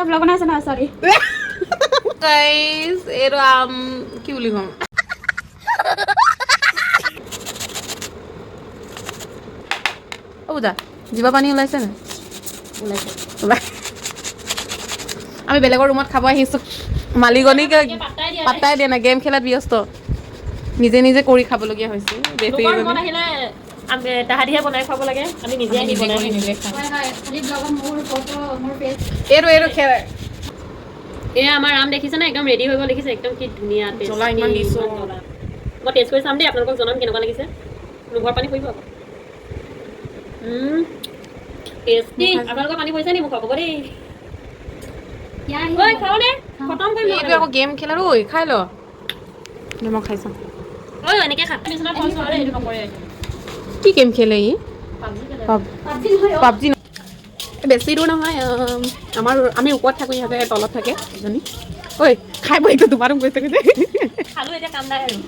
তই ব্লগ বনাইছ না সৰি গাইস এর কি বলি কম ও দা জিবা পানী ওলাইছে না ওলাইছে আমি বেলেগৰ ৰুমত খাব আহিছো মালিকনীক পাত্তাই দিয়া না গেম খেলাত ব্যস্ত নিজে নিজে কৰি খাবলগীয়া হৈছে বেছি ৰুমত আহিলে আমি তাহাঁতিহে বনাই খাব লাগে আমি নিজে আহি বনাই নিজে খাওঁ হয় হয় খালি ব্লগত মোৰ ফটো মোৰ পেজ এৰো খেৰ এয়া আমাৰ আম দেখিছে না একদম ৰেডি হৈ গ'ল দেখিছে একদম কি ধুনীয়া টেষ্ট জ্বলা ইমান দিছো। মই টেষ্ট কৰি চাম দেই আপোনালোকক জনাম কেনেকুৱা লাগিছে মুখৰ পানী পৰিব আকৌ টেষ্টি আপোনালোকৰ পানী পৰিছে নি মুখৰ ক'ব দেই ঐ খাওঁ নে খতম কৰিম এইটো আকৌ গেম খেলা ঐ খাই ল মই খাই চাম ঐ এনেকৈ খা নিচিনা থৈছোঁ আৰু এইটো নকৰে কি গেম খেলে ই পাবজি নহয় পাবজি বেছি দূৰ নহয় আমাৰ আমি ওপৰত থাকোঁ ইহঁতে তলত থাকে এজনী ঐ খাই বৈ এইটো তোমাৰো গৈছে খালোঁ এতিয়া কাম নাই আৰু